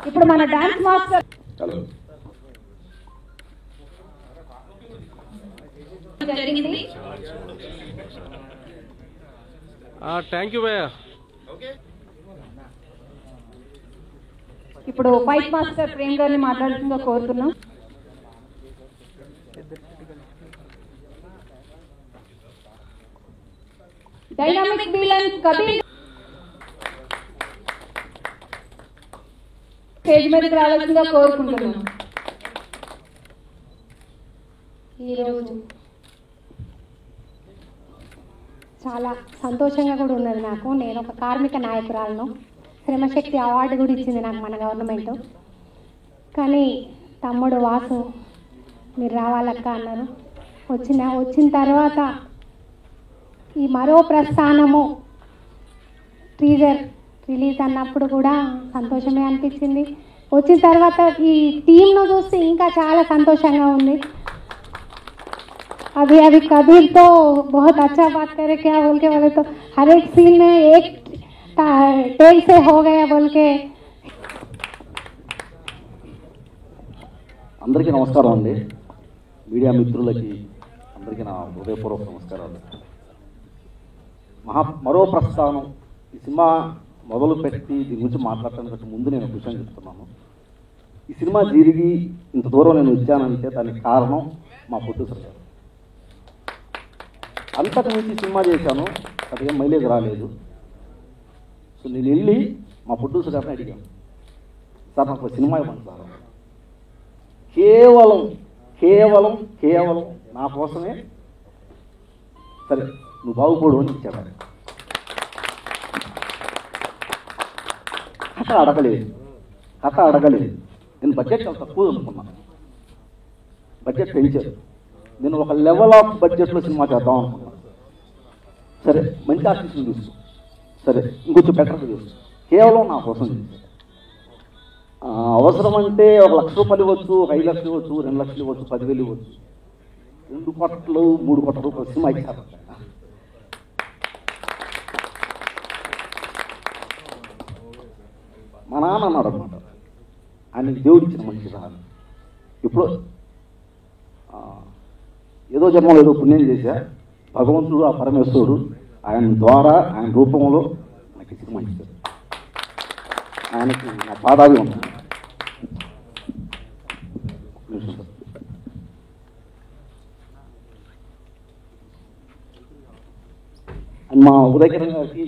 ఇప్పుడు మన dance master జరిగింది. థ్యాంక్ యూ భయ్యా. ఇప్పుడు ఫైట్ మాస్టర్ ప్రేమ్ గారిని మాట్లాడుతుందో కోరుతున్నాం. డైనామిక్ విలన్ కబీర్ స్టేజ్ మీదకి రావాల్సిందిగా కోరుకుంటున్నాం. ఈరోజు చాలా సంతోషంగా కూడా ఉన్నది నాకు. నేను ఒక కార్మిక నాయకురాలను, శ్రమశక్తి అవార్డు కూడా ఇచ్చింది నాకు మన గవర్నమెంట్. కానీ తమ్ముడు వాసు మీరు రావాలక్క అన్నారు. వచ్చిన తర్వాత ఈ మరో ప్రస్థానము టీజర్ రిలీజ్ అన్నప్పుడు కూడా సంతోషమే అనిపించింది. వచ్చిన తర్వాత ఈ టీంను చూస్తే ఇంకా చాలా సంతోషంగా ఉంది. अभी कबीर तो बहुत अच्छा बात करे, क्या बोल के बोले तो हर एक सीन में एक टेक से हो गया बोल के. అందరికీ నమస్కారం అండి. మీడియా మిత్రులకి అందరికీ నా హృదయపూర్వక నమస్కారాలు. మరో ప్రస్థానం ఈ సినిమా మొదలు పెట్టి దీని గురించి మాట్లాడటానికి ముందు నేను ఒక విషయం చెప్తున్నాను. ఈ సినిమా జరిగి ఇంత దూరం నేను వచ్చానంటే దానికి కారణం మా ప్రొడ్యూసర్ గారు. అంతకు మించి సినిమా చేశాను, అది ఏం మైలేజ్ రాలేదు. సో నేను వెళ్ళి మా ప్రొడ్యూసర్ గారిని అడిగాను, సార్ నాకు సినిమా ఇవ్వండి సార్. కేవలం కేవలం కేవలం నా కోసమే సరే నువ్వు బాగుపడు అని ఇచ్చాడు. కథ అడగలేదు. నేను బడ్జెట్ చాలా తక్కువ అనుకున్నాను, బడ్జెట్ పెంచారు. నేను ఒక లెవెల్ ఆఫ్ బడ్జెట్లో సినిమా చేద్దాం అనుకున్నాను. సరే మంచి ఆర్టిస్టులు తీసుకో, సరే ఇంకొంచెం బెటర్గా తీసుకో, కేవలం నా కోసం చేశాను. అవసరం అంటే 1 లక్ష రూపాయలు ఇవ్వచ్చు, 5 లక్షలు ఇవ్వచ్చు, 2 లక్షలు ఇవ్వచ్చు, 10,000 ఇవ్వచ్చు, 2 కోట్లు 3 కోట్ల రూపాయలు సినిమా ఇచ్చారు. మా నాన్న అన్నాడు అనమాట, ఆయన దేవుడు ఇచ్చిన మనిషి రాదు. ఇప్పుడు ఏదో జన్మలో ఏదో పుణ్యం చేశా, భగవంతుడు ఆ పరమేశ్వరుడు ఆయన ద్వారా ఆయన రూపంలో నాకు సినిమా ఇచ్చాడు. ఆయనకి నా పాదావి ఉంది. అండ్ మా ఉదయకిరణ్ గారికి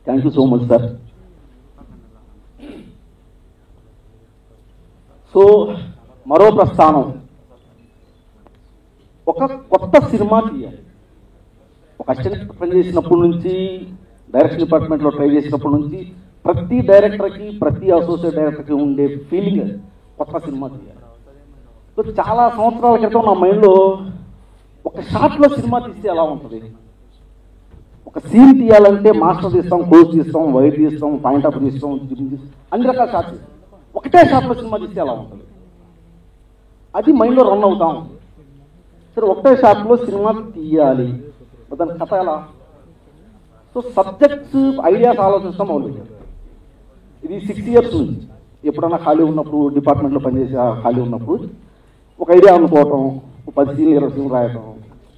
thank you so much sir. So మరో ప్రస్థానం, ఒక కొత్త సినిమా తీయాలి. ఒక అసిస్టెంట్ పనిచేసినప్పటి నుంచి, డైరెక్షన్ డిపార్ట్మెంట్లో ట్రై చేసినప్పటి నుంచి ప్రతి డైరెక్టర్కి, ప్రతి అసోసియేట్ డైరెక్టర్కి ఉండే ఫీలింగ్ కొత్త సినిమా తీయాలి. సో చాలా సంవత్సరాల క్రితం నా మైండ్లో ఒక షాట్లో సినిమా తీస్తే ఎలా ఉంటుంది, ఒక సీన్ తీయాలంటే మాస్టర్ తీస్తాం, క్లోజ్ తీస్తాం, వైట్ తీస్తాం, పాయింట్ ఆఫ్ తీస్తాం, అన్ని రకాల షాట్లు, ఒకటే షాట్లో సినిమా తీస్తే ఎలా ఉంటుంది, అది మైండ్లో రన్ అవుతాం. సరే ఒకటే షాట్లో సినిమా తీయాలి, దాని కథ ఎలా? సో సబ్జెక్ట్స్ ఐడియాస్ ఆలోచిస్తాం అవుతుంది. ఇది 6 years నుంచి ఎప్పుడన్నా ఖాళీ ఉన్నప్పుడు, డిపార్ట్మెంట్లో పనిచేసే ఖాళీ ఉన్నప్పుడు ఒక ఐడియా అనుకోవటం, 10 సీన్లు 20 సీన్లు రాయటం,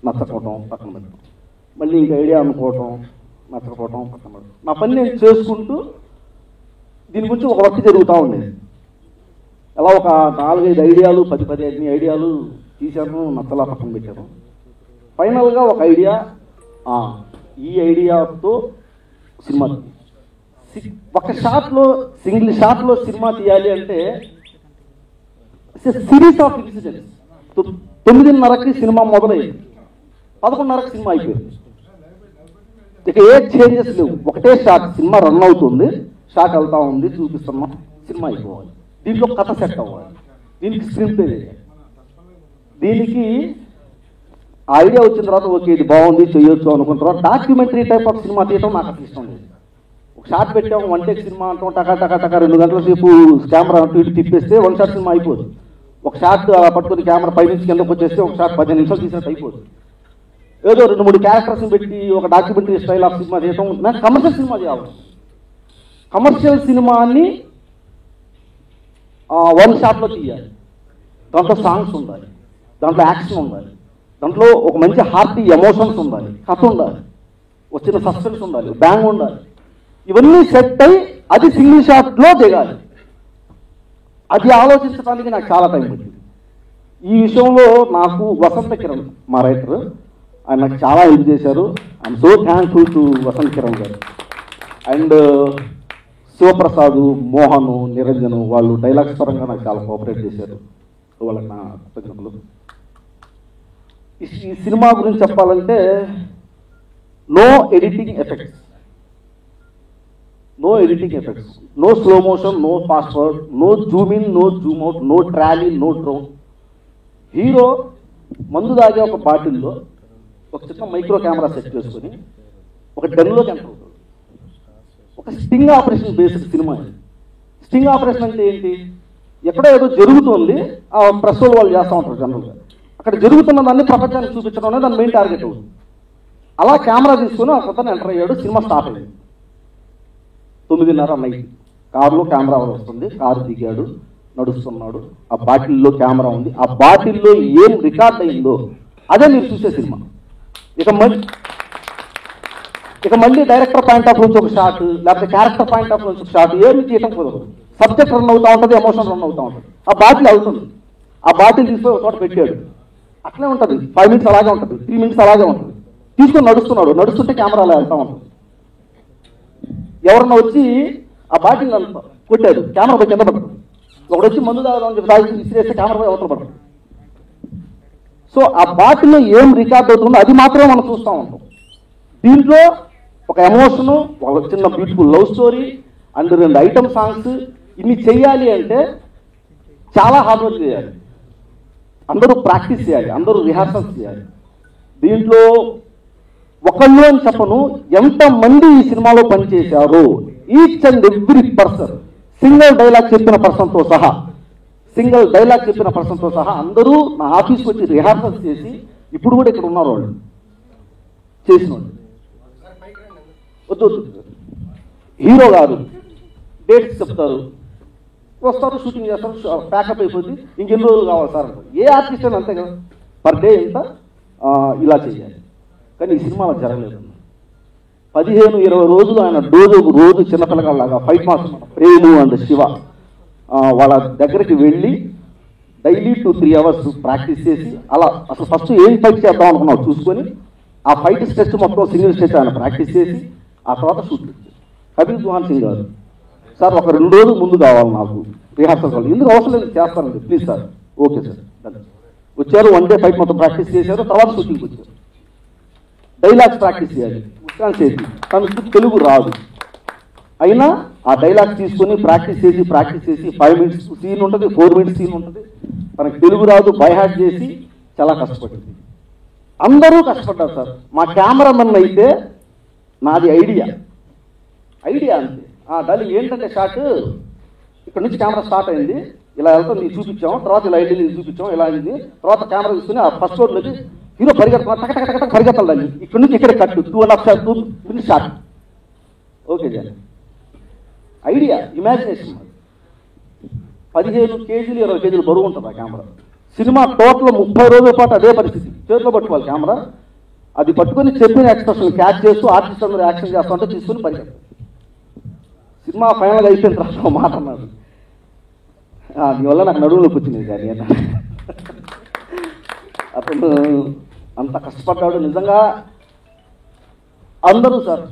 నచ్చకపోవటం, పక్కన పెట్టడం, మళ్ళీ ఇంకా ఐడియా అనుకోవటం, నచ్చకపోవటం, పక్కన పెట్టడం. నా పని నేను చేసుకుంటూ దీని గురించి ఒక వర్క్ జరుగుతూ ఉండేది. అలా ఒక 4-5 ఐడియాలు, 10-15 ఐడియాలు తీశాను, నచ్చలా పక్కన పెట్టాను. ఫైనల్గా ఒక ఐడియా, ఈ ఐడియాతో సినిమా, ఒక షాట్లో, సింగిల్ షాట్లో సినిమా తీయాలి అంటే సిరీస్ ఆఫ్ ఇన్సిడెంట్స్. 9:30కి సినిమా మొదలైంది, 11:30కి సినిమా అయిపోయింది. ఇక ఏ చేంజెస్ లేవు, ఒకటే షాట్, సినిమా రన్ అవుతుంది, షాట్ వెళ్తా ఉంది, చూపిస్తున్నాం, సినిమా అయిపోవాలి. దీంట్లో కథ సెట్ అవ్వాలి, దీనికి స్క్రీన్ ప్లే చేయాలి. దీనికి ఐడియా వచ్చిన తర్వాత ఓకే ఇది బాగుంది చేయొచ్చు అనుకున్న తర్వాత డాక్యుమెంటరీ టైప్ ఆఫ్ సినిమా తీయటం నాకు అసలు ఇష్టం లేదు. ఒక షాట్ పెట్టాము, 1 take సినిమా అంటాం, టకా 2 గంటల సేపు కెమెరా అటు ఇటు తిప్పేస్తే 1 shot సినిమా అయిపోదు. ఒక షాట్ అలా పట్టుకుని కెమెరా పై నుంచి కిందకు వచ్చేస్తే ఒక షాట్ 15 నిమిషాలు తీసినట్టు అయిపోదు. ఏదో 2-3 క్యారెక్టర్స్ని పెట్టి ఒక డాక్యుమెంటరీ స్టైల్ ఆఫ్ సినిమా చేయటం, నాకు కమర్షియల్ సినిమా చేయాలి. కమర్షియల్ సినిమాని వన్ షాట్లో తీయాలి, దాంట్లో సాంగ్స్ ఉండాలి, దాంట్లో యాక్షన్ ఉండాలి, దాంట్లో ఒక మంచి హార్టీ ఎమోషన్స్ ఉండాలి, కథ ఉండాలి, వచ్చిన సస్పెన్స్ ఉండాలి, బ్యాంగ్ ఉండాలి. ఇవన్నీ సెట్ అయ్యి అది సింగిల్ షాట్లో దిగాలి. అది ఆలోచించడానికి నాకు చాలా టైం పట్టింది. ఈ విషయంలో నాకు వసంత కిరణ్ మా రైటర్, ఆయన నాకు చాలా హెల్ప్ చేశారు. ఐఎమ్ సో థ్యాంక్ఫుల్ టు వసంత కిరణ్ గారు. అండ్ శివప్రసాద్, మోహన్, నిరంజన్ వాళ్ళు డైలాగ్స్ పరంగా నాకు చాలా కోఆపరేట్ చేశారు. వాళ్ళకి నా కృతజ్ఞతలు. ఈ సినిమా గురించి చెప్పాలంటే no editing effects, no editing effects, no slow motion, no fast forward, no zoom in, no zoom out, no trolley, no drone. Hero మందు దాగే ఒక బాటిల్లో ఒక చిన్న మైక్రో కెమెరా సెట్ చేసుకొని ఒక డెన్లోకి ఎంటర్ అవుతాడు. ఒక sting operation based cinema. Sting operation అంటే ఏంటి? ఎక్కడో ఏదో జరుగుతుంది, ఆ ప్రెస్ వాళ్ళు చేస్తూ ఉంటారు జనరల్గా. అక్కడ జరుగుతున్న దాన్ని ప్రపంచానికి చూపించడం అనేది దాని మెయిన్ టార్గెట్ అవుతుంది. అలా కెమెరా తీసుకుని ఆ కొత్త ఎంటర్ అయ్యాడు. సినిమా స్టార్ట్ అయింది 9:30 నైట్. కారులో కెమెరా వస్తుంది, కారు దిగాడు, నడుస్తున్నాడు, ఆ బాటిల్లో కెమెరా ఉంది, ఆ బాటిల్లో ఏం రికార్డ్ అయిందో అదే మీరు చూసే సినిమా. ఇక మళ్ళీ డైరెక్టర్ పాయింట్ ఆఫ్ నుంచి ఒక షాట్, లేకపోతే క్యారెక్టర్ పాయింట్ ఆఫ్ నుంచి ఒక షాట్, ఏమి తీయటం కుదరదు. సబ్జెక్ట్ రన్ అవుతూ ఉంటుంది, ఎమోషన్ రన్ అవుతూ ఉంటుంది. ఆ బాటిల్ అవుతుంది, ఆ బాటిల్ తీసుకొని ఒక చోట పెట్టాడు, అట్లే ఉంటుంది. 5 minutes అలాగే ఉంటుంది, 3 minutes అలాగే ఉంటుంది. తీసుకొని నడుస్తున్నాడు, నడుస్తుంటే కెమెరా అలా వెళ్తూ ఉంటుంది. ఎవరన్నా వచ్చి ఆ బాటిల్ కొట్టాడు, కెమెరా పోయి కింద పడుతుంది. ఒకడు వచ్చి మందు తాగుదామని చెప్పి తాగి విసిరేస్తే కెమెరా పోయి అవతల పడుతుంది. సో ఆ బాటిల్లో ఏం రికార్డ్ అవుతుందో అది మాత్రమే మనం చూస్తూ ఉంటాం. దీంట్లో ఒక ఎమోషను, ఒక చిన్న beautiful love story and 2 item songs, ఇన్ని చెయ్యాలి అంటే చాలా హార్డ్ వర్క్ చేయాలి. అందరూ ప్రాక్టీస్ చేయాలి, అందరూ రిహార్సల్స్ చేయాలి. దీంట్లో ఒకళ్ళు అని చెప్పను, ఎంతమంది ఈ సినిమాలో పనిచేశారు, each and every person, single dialogue చెప్పిన పర్సన్తో సహా అందరూ నా ఆఫీస్కి వచ్చి రిహార్సల్స్ చేసి ఇప్పుడు కూడా ఇక్కడ ఉన్నారు. వాళ్ళు చేసిన వాళ్ళు వద్దు, హీరో గారు డేట్స్ చెప్తారు, వస్తారు, షూటింగ్ చేస్తారు, ప్యాకప్ అయిపోతుంది, ఇంకెన్ని రోజులు కావాలి సార్ అంటారు. ఏ ఆర్టిస్ట్ అని అంతే కదా, పర్ డే ఇంత ఇలా చేయాలి. కానీ ఈ సినిమాలో జరగలేదు. 15-20 రోజులు ఆయన రోజు చిన్నపిల్లగాళ్ళలాగా fight master Prem and Shiva వాళ్ళ దగ్గరికి వెళ్ళి డైలీ 2-3 hours ప్రాక్టీస్ చేసి, అలా అసలు ఫస్ట్ ఏం ఫైట్ చేద్దాం అనుకున్నావు చూసుకొని ఆ ఫైట్ స్ట్రెచ్ మొత్తం సింగిల్ స్ట్రెచ్ ఆయన ప్రాక్టీస్ చేసి ఆ తర్వాత షూట్ చేశారు. కబీర్ దుహాన్ సింగ్ గారు, సార్ ఒక 2 రోజులు ముందు కావాలి నాకు రిహార్సల్స్, వాళ్ళు ఎందుకు అవసరం లేదు చేస్తానండి ప్లీజ్ సార్. ఓకే సార్ వచ్చారు, 1 day ఫైట్ మొత్తం ప్రాక్టీస్ చేశారు, తర్వాత షూటింగ్కి వచ్చారు. డైలాగ్స్ ప్రాక్టీస్ చేయాలి, ముస్కాన్ చేసి తనకు తెలుగు రాదు, అయినా ఆ డైలాగ్స్ తీసుకొని ప్రాక్టీస్ చేసి 5 minutes సీన్ ఉంటుంది, 4 minutes సీన్ ఉంటుంది. తనకు తెలుగు రాదు, బై హార్ట్ చేసి చాలా కష్టపడింది. అందరూ కష్టపడ్డారు సార్. మా కెమెరామెన్ అయితే నాది ఐడియా అంతే. దాని ఏంటంటే షాట్ ఇక్కడ నుంచి కెమెరా స్టార్ట్ అయింది, ఇలా వెళ్తాం నీకు చూపించాం, తర్వాత ఇలా ఐడియా చూపించాం, ఇలా అయింది, తర్వాత కెమెరా తీసుకుని ఆ ఫస్ట్ ఫ్లోర్లోకి హీరో పరిగెత్తాలి, ఇక్కడ నుంచి ఇక్కడ కట్టు 2.5 minutes shot. Okay sir, idea, imagination. 15 kgs 20 kgs బరువు ఉంటుంది ఆ కెమెరా. సినిమా టోటల్ 30 రోజుల పాటు అదే పరిస్థితి, చేతిలో పట్టుకోవాలి కెమెరా. అది పట్టుకొని చెప్పిన ఎక్స్ప్రెషన్ క్యాచ్ చేస్తూ ఆర్టిస్ట్ అందరూ యాక్షన్ చేస్తూ ఉంటే తీసుకుని పరిగెత్తాలి. సినిమా ఫైనల్గా అయిపోయిన తర్వాత మాట అన్నాడు, నీ వల్ల నాకు నడువులోకి వచ్చింది కానీ అన్న. అతను అంత కష్టపడ్డాడు నిజంగా. అందరూ సార్,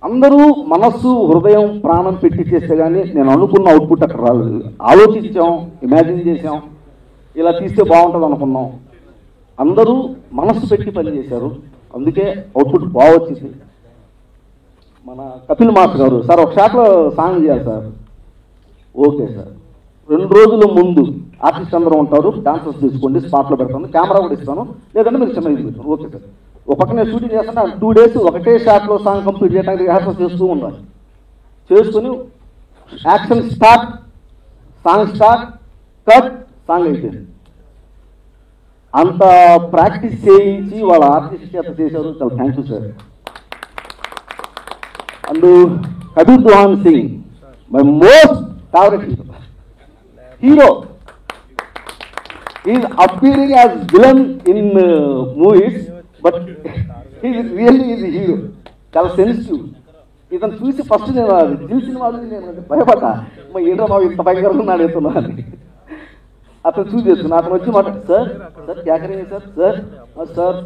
అందరూ మనస్సు హృదయం ప్రాణం పెట్టి చేస్తే కానీ నేను అనుకున్న అవుట్పుట్ అక్కడ రాలేదు. ఆలోచించాం, ఇమాజిన్ చేసాం, ఇలా తీస్తే బాగుంటుంది అనుకున్నాం. అందరూ మనస్సు పెట్టి పనిచేశారు, అందుకే అవుట్పుట్ బాగా వచ్చింది. మన కపిల్ మాస్టర్ గారు, సార్ ఒక షాట్లో సాంగ్ చేయాలి సార్. ఓకే సార్, 2 రోజుల ముందు ఆర్టిస్ట్ అందరూ ఉంటారు, డాన్సర్స్ తీసుకోండి, స్పాట్లో పెడతాను, కెమెరా కూడా ఇస్తాను, లేదంటే మీరు చిన్న ఇది పెట్టాను. ఓకే సార్, ఒక పక్కన షూటింగ్ చేస్తాను, 2 days ఒకటే షాట్లో సాంగ్ కంప్లీట్ చేయడానికి రిహార్సల్ చేస్తూ ఉండాలి. చేసుకుని action start, song start, cut, song అయిపోయింది. అంత ప్రాక్టీస్ చేయించి వాళ్ళ ఆర్టిస్ట్ చేత చేశారు. చాలా thank you sir. And Kabir Duhan Singh my most favourite hero. hero. He is appearing as villain in movies, but he really is a hero. చాలా సెన్సిటివ్. ఇతను చూసి ఫస్ట్ నేను దిల్ సినిమా నేను భయపడ్డా, మా ఏంటో బాబు ఇంత భయంకరంగా ఉన్నాడు ఎత్తున్నా అని. అతను చూసి చేస్తున్నా, అతను వచ్చి మాట సార్ సార్ క్యాకరింగ్ సార్ సార్ సార్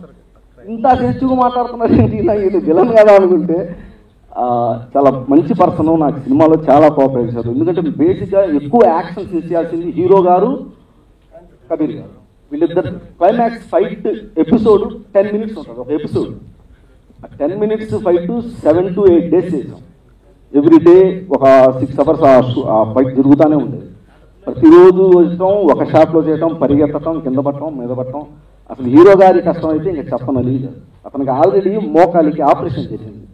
ఇంత సెన్సిటివ్గా మాట్లాడుతున్నాడు ఏంటి, ఇలా ఇది విలన్ కదా అనుకుంటే. చాలా మంచి పర్సన్, నాకు సినిమాలో చాలా కోఆపరేట్ చేశారు. ఎందుకంటే బేసిక్గా ఎక్కువ యాక్షన్ చేయాల్సింది హీరో గారు, కబీర్ గారు. వీళ్ళిద్దరు క్లైమాక్స్ ఫైట్ ఎపిసోడ్ 10 minutes ఉంటుంది ఒక episode. 10 minutes fight 7 to 8 days చేసాం. ఎవ్రీ డే ఒక 6 hours ఆ ఫైట్ జరుగుతూనే ఉండేది. ప్రతిరోజు వచ్చాం, ఒక షాట్లో చేయటం, పరిగెత్తటం, కింద పట్టడం, మీద పట్టడం. అసలు హీరో గారి కష్టం అయితే ఇంకా చెప్పనది. అతనికి ఆల్రెడీ మోకాలికి ఆపరేషన్ చేసింది,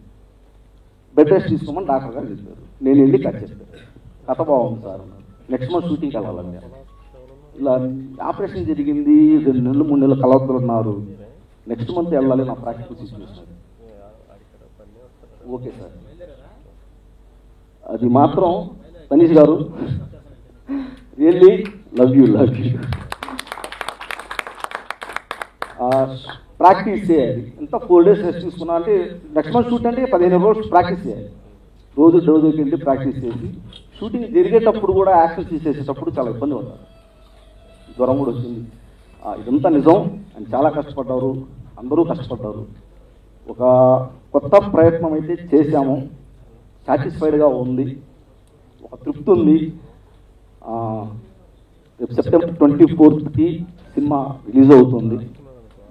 బెడ్ రెస్ట్ తీసుకోమని డాక్టర్ గారు చెప్పారు. నేను వెళ్ళి కట్ చేస్తాను, కథ బాగుంది సార్, నెక్స్ట్ మంత్ షూటింగ్కి వెళ్ళాలండి. ఇలా ఆపరేషన్ జరిగింది, 2 నెలలు 3 నెలలు కలవతున్నారు, నెక్స్ట్ మంత్ వెళ్ళాలి, నా ప్రాక్టికల్ సిచ్యువేషన్. ఓకే సార్, అది మాత్రం తనీష్ గారు రియల్లీ లవ్ యూ. ప్రాక్టీస్ చేయాలి. ఎంత 4 days రెస్ట్ తీసుకున్నా అంటే నెక్స్ట్ మంత్ షూట్ అంటే 15 రోజులు ప్రాక్టీస్ చేయాలి. రోజుకి వెళ్ళి ప్రాక్టీస్ చేసి షూటింగ్ జరిగేటప్పుడు కూడా యాక్షన్ చేసేటప్పుడు చాలా ఇబ్బంది పడ్డారు, జ్వరం కూడా వచ్చింది. ఇదంతా నిజం. అని చాలా కష్టపడ్డారు, అందరూ కష్టపడ్డారు. ఒక కొత్త ప్రయత్నం అయితే చేశాము, సాటిస్ఫైడ్గా ఉంది, ఒక తృప్తి ఉంది. September 24th సినిమా రిలీజ్ అవుతుంది.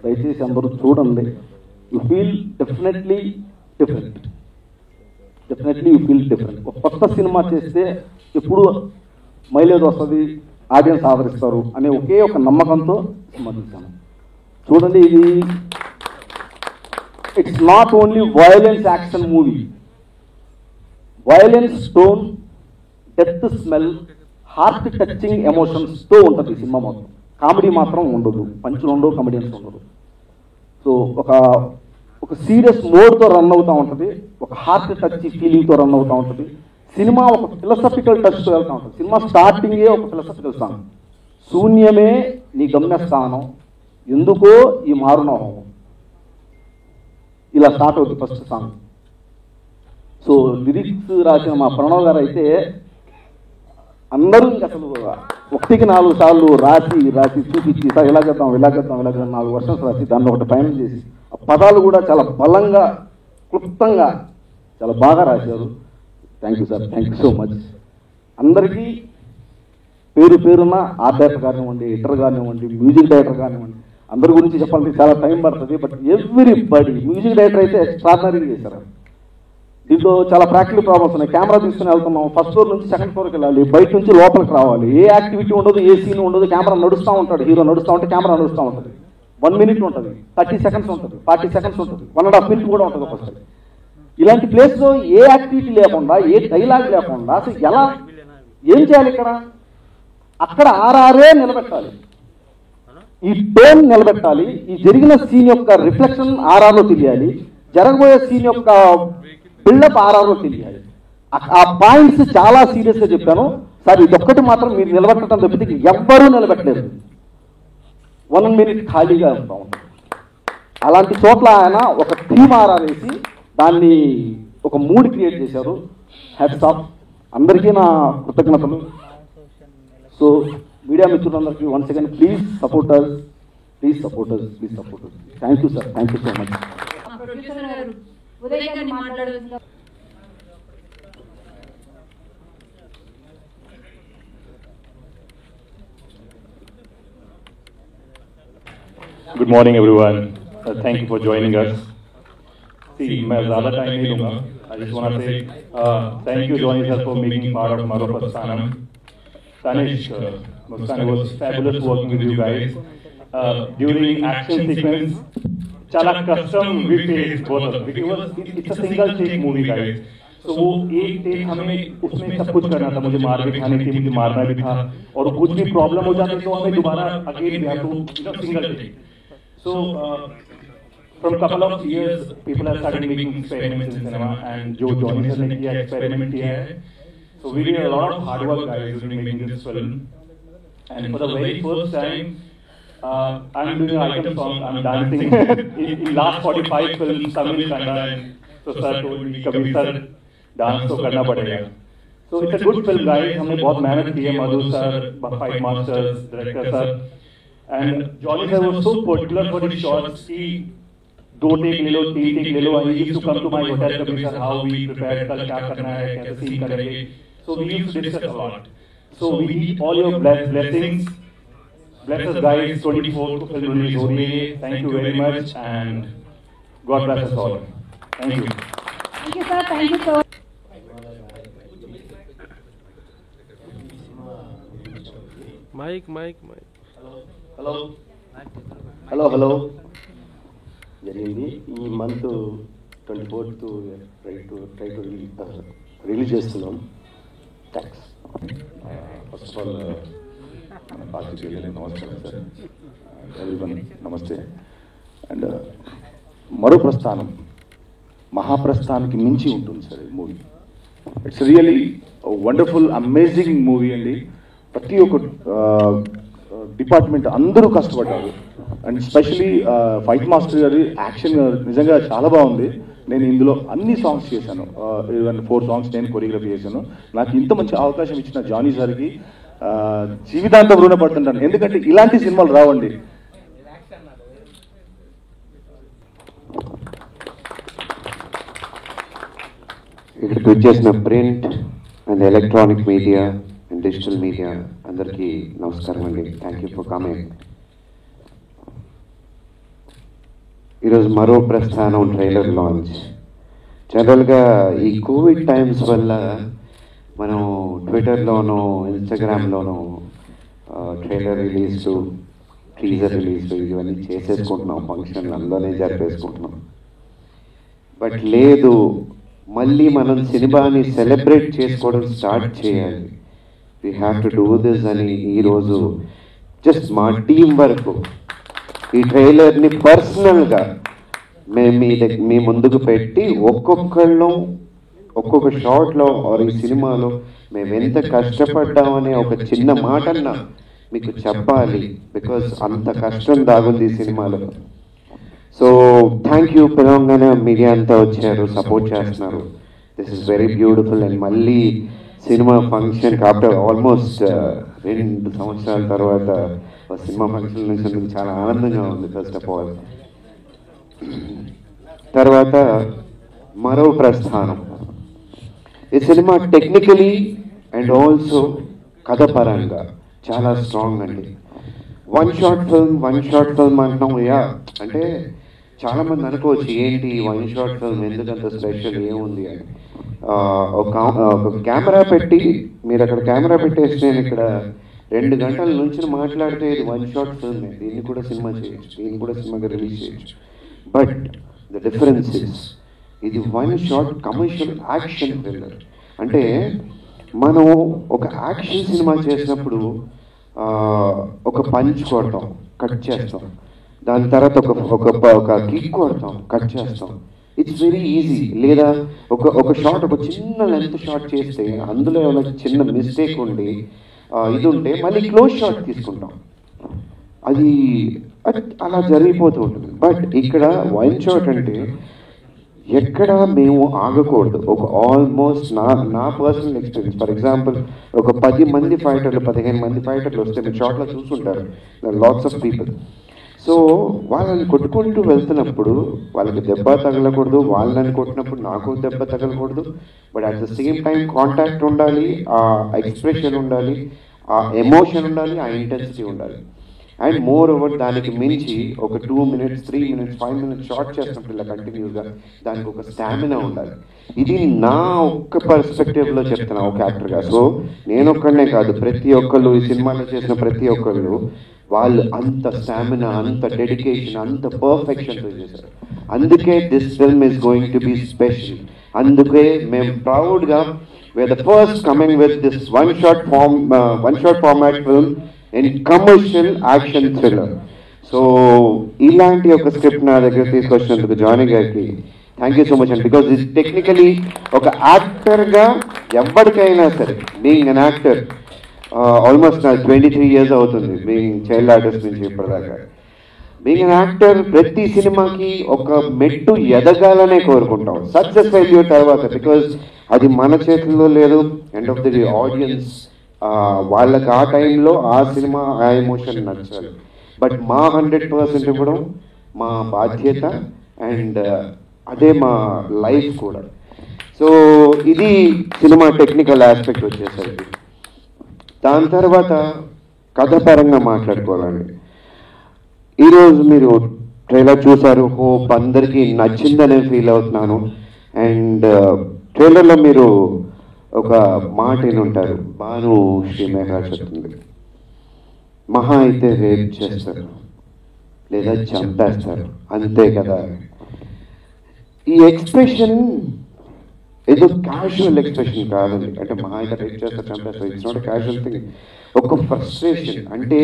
దయచేసి అందరూ చూడండి. You feel definitely different. ఒక కొత్త సినిమా చేస్తే ఎప్పుడు మైలేజ్ వస్తుంది, ఆడియన్స్ ఆదరిస్తారు అనే ఒకే ఒక నమ్మకంతో సినిమా తీశాను. చూడండి, ఇది it's not only violence action movie. Violence tone, death smell, heart touching ఎమోషన్స్తో ఉంటుంది సినిమా మొత్తం. కామెడీ మాత్రం ఉండదు, పంచులు ఉండవు, కమెడియన్స్ ఉండదు. సో ఒక సీరియస్ మోడ్తో రన్ అవుతూ ఉంటుంది, ఒక హార్ట్ టచ్ ఫీలింగ్తో రన్ అవుతూ ఉంటుంది. సినిమా ఒక ఫిలసాఫికల్ టచ్తో వెళ్తూ ఉంటుంది. సినిమా స్టార్టింగే ఒక ఫిలసాఫికల్ సాంగ్, శూన్యమే నీ గమ్యస్థానం, ఎందుకో ఈ మారునోహం, ఇలా స్టార్ట్ అవుతుంది ఫస్ట్ సాంగ్. సో లిరిక్స్ రాసిన మా ప్రణవ్ గారు అయితే అందరూ ఇంక అసలు 1-4 సార్లు రాసి చూపించి, సార్ ఇలా చేద్దాం 4 వర్షన్స్ రాసి దాన్ని ఒకటి ఫైనల్ చేసి, ఆ పదాలు కూడా చాలా బలంగా, క్లుప్తంగా చాలా బాగా రాశారు. Thank you sir, thank you so much. అందరికీ పేరున ఆర్ట్ డైరెక్టర్ కానివ్వండి, ఎడిటర్ కానివ్వండి, మ్యూజిక్ డైరెక్టర్ కానివ్వండి, అందరి గురించి చెప్పాలంటే చాలా టైం పడుతుంది. బట్ ఎవ్రీబడి, మ్యూజిక్ డైరెక్టర్ అయితే ఎక్స్ట్రాడినరీగా చేశారు. దీంట్లో చాలా ప్రాక్టికల్ ప్రాబ్లమ్స్ ఉన్నాయి. కెమెరా తీసుకుని వెళ్తున్నాం, ఫస్ట్ ఫ్లోర్ నుంచి సెకండ్ ఫ్లోర్కి వెళ్ళాలి, బయట నుంచి లోపలికి రావాలి, ఏ యాక్టివిటీ ఉండదు, ఏ సీన్ ఉండదు. కెమెరా నడుస్తూ ఉంటాడు, హీరో నడుస్తూ ఉంటే కెమెరా నడుస్తూ ఉంటుంది. 1 minute ఉంటుంది, 30 seconds ఉంటుంది, 40 seconds ఉంటుంది, 1.5 minutes కూడా ఉంటుంది ఒకసారి. ఇలాంటి ప్లేస్లో ఏ యాక్టివిటీ లేకుండా, ఏ డైలాగ్ లేకుండా అసలు ఎలా ఏం చేయాలి? అక్కడ ఆర్ఆర్ఏ నిలబెట్టాలి, ఈ టోన్ నిలబెట్టాలి, ఈ జరిగిన సీన్ యొక్క రిఫ్లెక్షన్ ఆర్ఆర్లో తెలియాలి, జరగబోయే సీన్ యొక్క బిల్డప్ ఆర్ఆర్లో తెలియాలి. ఆ పాయింట్స్ చాలా సీరియస్గా చెప్పాను సార్. ఇదొక్కటి మాత్రం మీరు నిలబెట్టడం తప్పితే ఎవ్వరూ నిలబెట్టలేదు. 1 minute ఖాళీగా ఉంటా ఉంటాం. అలాంటి చోట్ల ఆయన ఒక థీమ్ ఆర్ఆర్ వేసి దాన్ని ఒక మూడ్ క్రియేట్ చేశారు. హ్యాట్స్ ఆఫ్, అందరికీ నా కృతజ్ఞతలు. సో మీడియా మిత్రులందరికీ once again please support us. Thank you sir, thank you so much. Good morning, everyone. Thank you for joining us. See, मैं ज़्यादा टाइम नहीं लूँगा. I just want to say thank you, Johnny sir, for making part of Maropasthanam. Tanish, Mustang, it was fabulous working with you guys. During action sequence, chala custom we faced both of us because it's a single take movie, guys. So वो एक take हमें उसमें सब कुछ करना था. मुझे मार भी खानी थी, मुझे मारना भी था, और कुछ भी प्रॉब्लम हो जाती तो हमें दोबारा again we have to single take. So from couple of years people have started making experiments in cinema, and जो Johnny sir ने किया experiment किया है. So we did a lot of hard work, guys, during making this film. And for the very first time, I'm doing an item song, I'm dancing. in last 45 films, Tamil, Kannada, and so sir told me, Kabir sir, dance to karna padega. So it's a good film, guys. हमने बहुत मेहनत की है, मधु sir, fight masters, director sir, and Johnny sir was so particular for his shots. He 2 take ले लो, 3 take ले लो. He used to come to my hotel, Kabir sir, how we prepared, कल क्या करना है, कैसे scene करेंगे. So we used to discuss a lot. So we need all your blessings. Bless us, guys. 24th को film release हो रही है. Thank you very much and God bless us all. Thank you. Thank you, sir. Thank you so much. Mic. Hello జరిగింది ఈ month 24th try to release చేస్తున్నాం. Thanks. First of all పార్టీకి నమస్కారం sir, everyone నమస్తే. And మరో ప్రస్థానం మహాప్రస్థానానికి మించి ఉంటుంది సార్ ఈ movie. It's really wonderful amazing movie అండి. ప్రతి ఒక్క డిపార్ట్మెంట్ అందరూ కష్టపడ్డారు. అండ్ స్పెషలీ ఫైట్ మాస్టర్ గారి యాక్షన్ నిజంగా చాలా బాగుంది. నేను ఇందులో అన్ని సాంగ్స్ చేశాను, ఈవెన్ 4 సాంగ్స్ నేను కొరియోగ్రఫీ చేశాను. నాకు ఇంత మంచి అవకాశం ఇచ్చిన జానీ సార్కి జీవితాంతం రుణపడుతుంటాను, ఎందుకంటే ఇలాంటి సినిమాలు రావండి. ఇక్కడికి వచ్చేసిన print and electronic media and digital media అందరికీ నమస్కారం అండి. Thank you for coming. ఈరోజు మరో ప్రస్థానం ట్రైలర్ లాంచ్. జనరల్గా ఈ కోవిడ్ టైమ్స్ వల్ల మనం ట్విట్టర్లోనూ ఇన్స్టాగ్రామ్లోనూ ట్రైలర్ రిలీజ్లు, టీజర్ రిలీజ్లు ఇవన్నీ చేసేసుకుంటున్నాం, ఫంక్షన్లు అందులోనే జరిపేసుకుంటున్నాం. బట్ లేదు, మళ్ళీ మనం సినిమాని సెలబ్రేట్ చేసుకోవడం స్టార్ట్ చేయాలి. We have to do this అని ఈరోజు జస్ట్ మా టీం వరకు ఈ ట్రైలర్ని పర్సనల్గా మేము మీ ముందుకు పెట్టి ఒక్కొక్కళ్ళం ఒక్కొక్క షాట్లో ఆర్ ఈ సినిమాలో మేము ఎంత కష్టపడ్డామనే ఒక చిన్న మాటన్నా మీకు చెప్పాలి. బికాజ్ అంత కష్టం దాగుంది ఈ సినిమాలో. So thank you. Telangana media అంతా వచ్చారు, సపోర్ట్ చేస్తున్నారు. This is very beautiful. And మళ్ళీ సినిమా ఫంక్షన్ ఆఫ్టర్ ఆల్మోస్ట్ 2 సంవత్సరాల తర్వాత సినిమా ఫంక్షన్ నుంచి చాలా ఆనందంగా ఉంది. ఫస్ట్ ఆఫ్ ఆల్ తర్వాత మరో ప్రస్థానం. ఈ సినిమా టెక్నికలీ అండ్ ఆల్సో కథ పరంగా చాలా స్ట్రాంగ్ అండి. వన్ షాట్ ఫిల్మ్ అంటున్నాం. అంటే చాలామంది అనుకోవచ్చు ఏంటి వన్ షాట్ ఫిల్మ్ ఎందుకంత స్పెషల్ ఏముంది అని. ఒక కెమెరా పెట్టి మీరు అక్కడ కెమెరా పెట్టేసి నేను ఇక్కడ 2 గంటల నుంచి మాట్లాడితే ఇది వన్ షాట్ ఫిల్మ్. దీన్ని కూడా సినిమా చేయొచ్చు, దీన్ని కూడా సినిమాగా రిలీజ్ చేయొచ్చు. బట్ ద డిఫరెన్స్ ఇస్ ఇది one shot commercial action thriller. అంటే మనం ఒక యాక్షన్ సినిమా చేసినప్పుడు ఒక పంచ్ కొడతాం, కట్ చేస్తాం, దాని తర్వాత ఒక కిక్ కొడతాం, కట్ చేస్తాం. It's very easy. లేదా ఒక షాట్, ఒక చిన్న లెంత్ షాట్ చేస్తే అందులో ఏమైనా చిన్న మిస్టేక్ ఉండి ఇది ఉంటే మళ్ళీ క్లోజ్ షాట్ తీసుకుంటాం. అది అలా జరిగిపోతూ ఉంటుంది. బట్ ఇక్కడ వన్ షాట్ అంటే ఎక్కడ మేము ఆగకూడదు. ఒక ఆల్మోస్ట్ నా పర్సనల్ ఎక్స్పీరియన్స్, ఫర్ ఎగ్జాంపుల్ ఒక 10 మంది ఫైటర్లు 15 మంది ఫైటర్లు వస్తే మీరు షాట్లో చూసుకుంటారు, లాట్స్ ఆఫ్ పీపుల్. సో వాళ్ళని కొట్టుకుంటూ వెళ్తున్నప్పుడు వాళ్ళకి దెబ్బ తగలకూడదు, వాళ్ళని కొట్టినప్పుడు నాకు దెబ్బ తగలకూడదు. But at the same time contact ఉండాలి, ఆ ఎక్స్ప్రెషన్ ఉండాలి, ఆ ఎమోషన్ ఉండాలి, ఆ ఇంటెన్సిటీ ఉండాలి. అండ్ మోర్ ఓవర్ దానికి మించి ఒక 2 minutes 3 minutes 5 minutes షార్ట్ చేసినప్పుడు ఇలా కంటిన్యూస్గా దానికి ఒక స్టామినా ఉండాలి. ఇది నా ఒక్క పర్స్పెక్టివ్లో చెప్తున్నా ఒక యాక్టర్గా. సో నేను ఒక్కడనే కాదు, ప్రతి ఒక్కళ్ళు ఈ సినిమాలో చేసిన ప్రతి ఒక్కళ్ళు వాళ్ళు అంత స్టామినా, అంత డెడికేషన్, అంత పర్ఫెక్షన్తో చేశారు. అందుకే this film is going to be special. అందుకే మేము ప్రౌడ్గా we are the first coming with this one shot format film in commercial action thriller. So ఇలాంటి ఒక స్క్రిప్ట్ నా దగ్గర తీసుకొచ్చినందుకు జానీ గారికి థ్యాంక్ యూ సో మచ్ అండి. బికాజ్ ఇది టెక్నికలీ ఒక యాక్టర్గా ఎవరికైనా సరే, బీయింగ్ అన్ యాక్టర్ ఆల్మోస్ట్ నాకు 23 years అవుతుంది బీయింగ్ చైల్డ్ ఆర్టిస్ట్ నుంచి ఇప్పటిదాకా. బీయింగ్ అన్ యాక్టర్ ప్రతి సినిమాకి ఒక మెట్టు ఎదగాలనే కోరుకుంటాం సక్సెస్ ఫెయిల్యూర్ తర్వాత, బికాజ్ అది మన చేతుల్లో లేదు. End of the day audience వాళ్ళకి ఆ టైంలో ఆ సినిమా ఆ ఎమోషన్ నచ్చాలి. బట్ మా 100% ఇవ్వడం మా బాధ్యత అండ్ అదే మా లైఫ్ కూడా. సో ఇది సినిమా టెక్నికల్ ఆస్పెక్ట్ వచ్చేసరికి. దాని తర్వాత కథ పరంగా మాట్లాడుకోవాలండి. ఈరోజు మీరు ట్రైలర్ చూసారు, హోప్ అందరికీ నచ్చిందనే ఫీల్ అవుతున్నాను. అండ్ ట్రైలర్లో మీరు ఒక మాట ఉంటారు, భాను శ్రీమేఘ చెప్తుంది, మహా అయితే రేప్ చేస్తారు లేదా చంపేస్తారు అంతే కదా. ఈ ఎక్స్ప్రెషన్ ఏదో క్యాజువల్ ఎక్స్ప్రెషన్ కాదండి. అంటే మహా అయితే రేప్ చేస్తారు చంపేస్తారు, ఇట్స్ నాట్ క్యాజువల్ థింగ్. ఒక ఫ్రస్ట్రేషన్, అంటే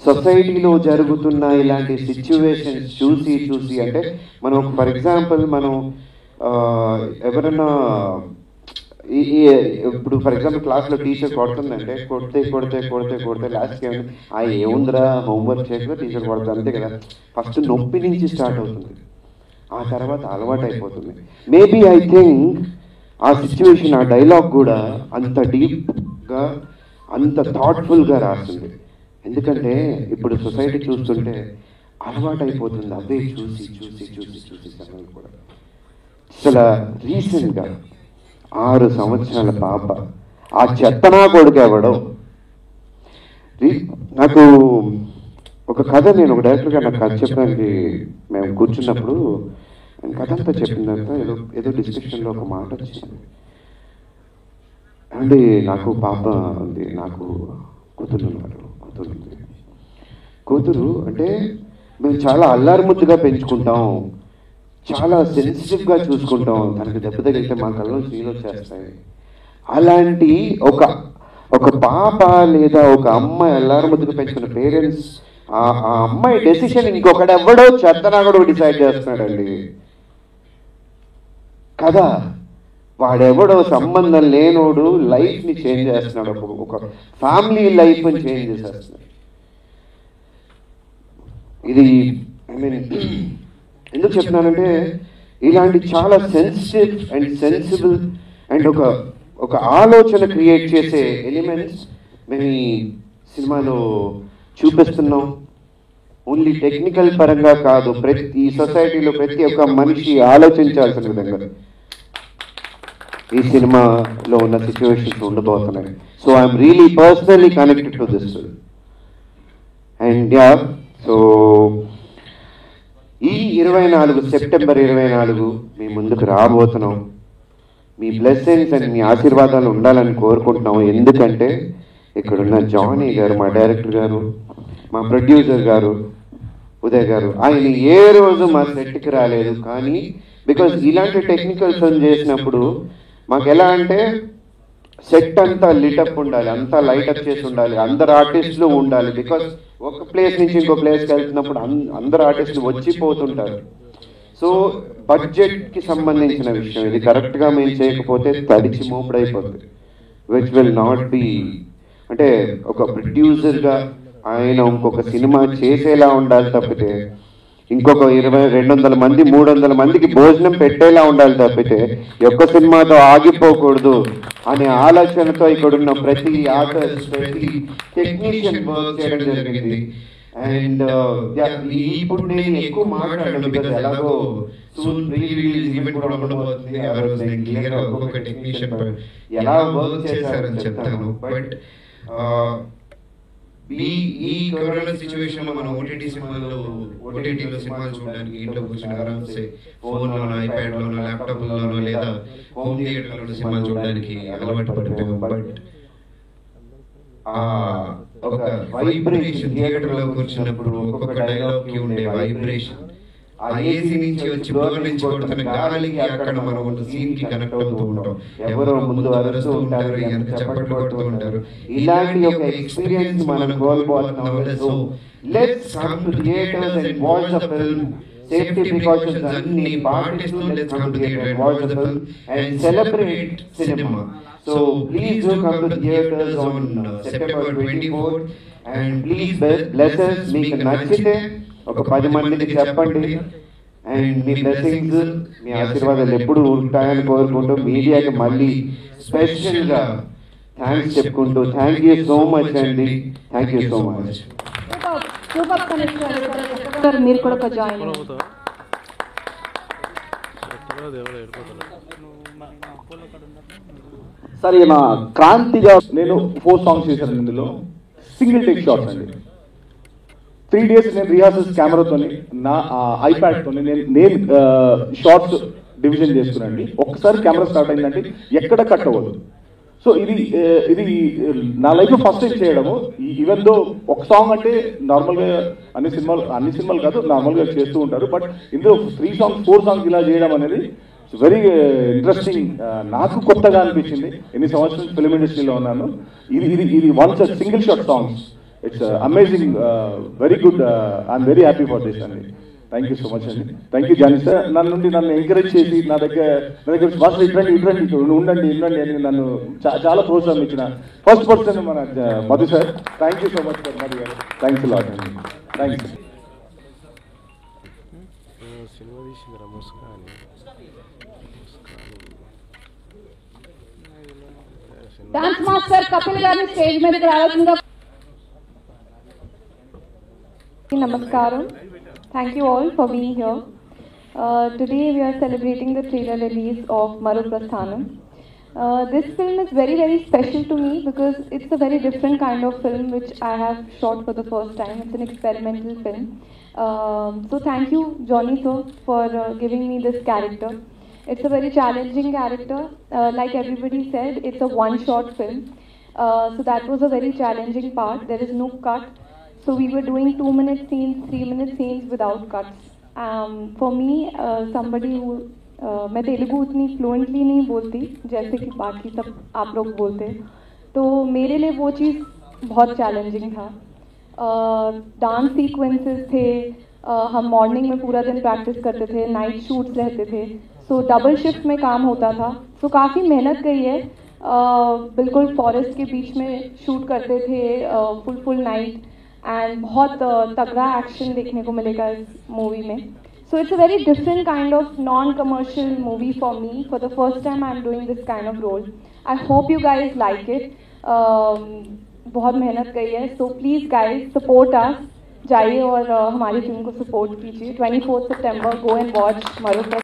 సొసైటీలో జరుగుతున్న ఇలాంటి సిచ్యువేషన్స్ చూసి అంటే మనం ఫర్ ఎగ్జాంపుల్ మనం ఎవరన్నా ఇప్పుడు ఫర్ ఎగ్జాంపుల్ క్లాస్లో టీచర్ కొడుతుందంటే కొడితే లాస్ట్కి ఏముందిరా హోంవర్క్ చేయకుండా టీచర్ కొడుతుంది అంతే కదా. ఫస్ట్ నొప్పి నుంచి స్టార్ట్ అవుతుంది, ఆ తర్వాత అలవాటు అయిపోతుంది. మేబీ ఐ థింక్ ఆ సిచ్యువేషన్ ఆ డైలాగ్ కూడా అంత డీప్గా అంత థాట్ఫుల్గా రాస్తుంది. ఎందుకంటే ఇప్పుడు సొసైటీ చూస్తుంటే అలవాటు అయిపోతుంది అవే చూసి సమయం కూడా. అసలు రీసెంట్గా 6 సంవత్సరాల పాప ఆ చెత్తనా కొడుకు ఎవడో నాకు ఒక కథ, నేను ఒక డైరెక్టర్గా నాకు కథ చెప్పడానికి మేము కూర్చున్నప్పుడు కథ అంతా చెప్పినంత ఏదో డిస్కషన్లో ఒక మాట వచ్చింది. అండి నాకు పాప ఉంది, నాకు కూతురు అంటే మేము చాలా అల్లారు ముద్దుగా పెంచుకుంటాం, చాలా సెన్సిటివ్గా చూసుకుంటాం, దానికి దెబ్బ తగిలితే మా కళ్ళలో నీళ్ళు వచ్చేస్తాయి. అలాంటి ఒక పాప లేదా ఒక అమ్మాయి అల్లారు ముద్దుగా పెంచుకున్న పేరెంట్స్ ఆ అమ్మాయి డెసిషన్ ఇంకొకడెవ్వడో చెత్తనాగడో డిసైడ్ చేస్తున్నాడండి కదా. వాడెవడో సంబంధం లేనోడు లైఫ్ని చేంజ్ చేస్తున్నాడు, ఒక ఫ్యామిలీ లైఫ్ని చేంజ్ చేసేస్తున్నాడు. ఇది ఐ మీన్ ఎందుకు చెప్తున్నానంటే ఇలాంటి చాలా సెన్సిటివ్ అండ్ సెన్సిబుల్ అండ్ ఒక ఆలోచన క్రియేట్ చేసే ఎలిమెంట్స్ మేము ఈ సినిమాలో చూపిస్తున్నాం. ఓన్లీ టెక్నికల్ పరంగా కాదు, ఈ సొసైటీలో ప్రతి ఒక్క మనిషి ఆలోచించాల్సిన విధంగా ఈ సినిమాలో ఉన్న సిచ్యువేషన్స్ ఉండబోతున్నాయి. So I'm really personally connected to this. And yeah, so ఈ 24 సెప్టెంబర్ 24 మీ ముందుకు రాబోతున్నాం. మీ బ్లెస్సింగ్స్ అండ్ మీ ఆశీర్వాదాలు ఉండాలని కోరుకుంటున్నాము. ఎందుకంటే ఇక్కడున్న జానీ గారు, మా డైరెక్టర్ గారు, మా ప్రొడ్యూసర్ గారు ఉదయ్ గారు, ఆయన ఏ రోజు మా సెట్కి రాలేదు. కానీ బికాజ్ ఇలాంటి టెక్నికల్ ఫిల్మ్ చేసినప్పుడు మాకు ఎలా అంటే సెట్ అంతా లిటప్ ఉండాలి, అంతా లైటప్ చేసి ఉండాలి, అందరు ఆర్టిస్టులు ఉండాలి. బికాజ్ ఒక ప్లేస్ నుంచి ఇంకో ప్లేస్కి వెళ్తున్నప్పుడు అందరు ఆర్టిస్టులు వచ్చిపోతుంటారు. సో బడ్జెట్కి సంబంధించిన విషయం ఇది. కరెక్ట్గా మేము చేయకపోతే తడిచి మోపుడైపోతుంది, విచ్ విల్ నాట్ బి. అంటే ఒక ప్రొడ్యూసర్గా ఆయన ఇంకొక సినిమా చేసేలా ఉండాలి తప్పితే, ఇంకొక 200 మంది 300 మందికి భోజనం పెట్టేలా ఉండాలి తప్పితే ఒక్క సినిమాతో ఆగిపోకూడదు అనే ఆలోచనతో ఇక్కడున్న ప్రతి ఆర్టిస్ట్, ప్రతి టెక్నీషియన్ వర్క్ చేయడం జరిగింది. అండ్ ఇప్పుడు నేను ఎక్కువ మాట్లాడను, బికాజ్ ఎలాగో సూన్ ప్రీ రిలీజ్ ఈవెంట్ కూడా ఉండబోతుంది. ఆ రోజు నేను క్లియర్గా ఒక్కొక్క టెక్నీషియన్ ఎలా వర్క్ చేశారని చెప్తాను. బట్ ఈ కరోనా సిచ్యువేషన్ లో మనం ఓటీటీలో సినిమాలు చూడడానికి ఇంట్లో కూర్చొని ఆరామ్సే ఫోన్లోనో, ఐప్యాడ్లోనో, ల్యాప్టాప్లోనో లేదా హోమ్ థియేటర్లో సినిమాలు చూడడానికి అలవాటు పడిపోయాం. బట్ ఒక వైబ్రేషన్ థియేటర్లో కూర్చున్నప్పుడు ఒక్కొక్క డైలాగ్కి ఉండే వైబ్రేషన్, ఆ ఏసీ నుంచి వచ్చి డోర్ నుంచి కొడుతున్న గాలికి అక్కడ మనం సీన్ కి కనెక్ట్ అవుతూ ఉంటాం. ఎవరో ముందు అరుస్తూ ఉంటారు, ఎంత చప్పట్లు కొడుతూ ఉంటారు. ఇలాంటి ఒక ఎక్స్పీరియన్స్ మనం కోల్పోతున్నాం. So let's come to theatres and watch the film. Safety precautions అన్ని పాటిస్తూ let's come to theatre and watch the film and celebrate cinema. So please do come to theaters on September 24th and please bless us. మీకు నచ్చితే ఒక 10 మందికి చెప్పండి and me blessings మీ ఆశీర్వాదాలు ఎప్పుడు ఉంటాయని కోరుకుంటూ మీడియాకి మళ్ళీ స్పెషల్గా థ్యాంక్స్ చెప్పుకుంటూ థ్యాంక్ యూ సో మచ్ అండి. Thank you so much. మీరు కూడా ఒక జాయిన్ సార్ ఈయన క్రాంతిగా నేను 4 సాంగ్స్ చేశాను ఇందులో, సింగిల్ టేక్ షాట్స్ అండి. 3 days నేను రిహార్సల్స్ కెమెరాతోని నా ఐప్యాడ్తో నేను షార్ట్స్ డివిజన్ చేసుకున్నాండి. ఒక్కసారి కెమెరా స్టార్ట్ అయిందంటే ఎక్కడ కట్ అవ్వదు. సో ఇది నా లైఫ్లో ఫస్ట్ టైం చేయడము. ఈవెన్ దో ఒక సాంగ్ అంటే నార్మల్గా అన్ని సినిమాలు కాదు నార్మల్గా చేస్తూ ఉంటారు, బట్ ఇందులో 3 songs 4 songs ఇలా చేయడం అనేది వెరీ ఇంట్రెస్టింగ్. నాకు కొత్తగా అనిపించింది. ఎన్ని సంవత్సరాలు ఫిల్మ్ ఇండస్ట్రీలో ఉన్నాను. ఇది once single shot songs. It's amazing, very good. I'm very happy for this అండి. థ్యాంక్ యూ సో మచ్ అండి. Thank you Johnny sir. నన్ను ఎంకరేజ్ చేసి నా దగ్గర మాస్టర్ ఇట్లాంటి ఉండండి అని నన్ను చాలా ప్రోత్సాహం ఇచ్చిన ఫస్ట్ పర్సన్ మన Madhu sir. Thank you so much sir Madhu గారు. థ్యాంక్స్ లాట్ అండి. థ్యాంక్స్. సినిమా తీసిందిరా ముస్కాని. డాన్స్ మాస్టర్ కపిల్ గారిని స్టేజ్ మీదకి రావాల్సిందిగా. Namaskaram. Thank you all for being here. Today we are celebrating the trailer release of Maru Prasthanam. This film is very, very special to me because it's a very different kind of film which I have shot for the first time. It's an experimental film. So thank you, Johnny sir, for giving me this character. It's a very challenging character. Like everybody said, it's a one-shot film. So that was a very challenging part. There is no cut. So we were doing 2-minute scenes, 3-minute scenes without cuts. For me, somebody who मैं तेलुगु उतनी fluently नहीं बोलती जैसे कि बाकी सब आप लोग बोलते, तो मेरे लिए वो चीज़ बहुत चैलेंजिंग था. डांस सीक्वेंसेस थे, हम मॉर्निंग में पूरा दिन प्रैक्टिस करते थे, नाइट शूट्स रहते थे, सो डबल शिफ्ट में काम होता था. सो काफ़ी मेहनत गई है. बिल्कुल फॉरेस्ट के बीच में शूट करते थे, फुल नाइट, एंड बहुत तगड़ा एक्शन देखने को मिलेगा इस मूवी में. So it's a very different kind of non commercial movie for me. For the first time I am doing this kind of role. I hope you guys like it. बहुत मेहनत गई है. So please guys support us. जाइए और हमारी film को support कीजिए. 24 September go and watch मरू.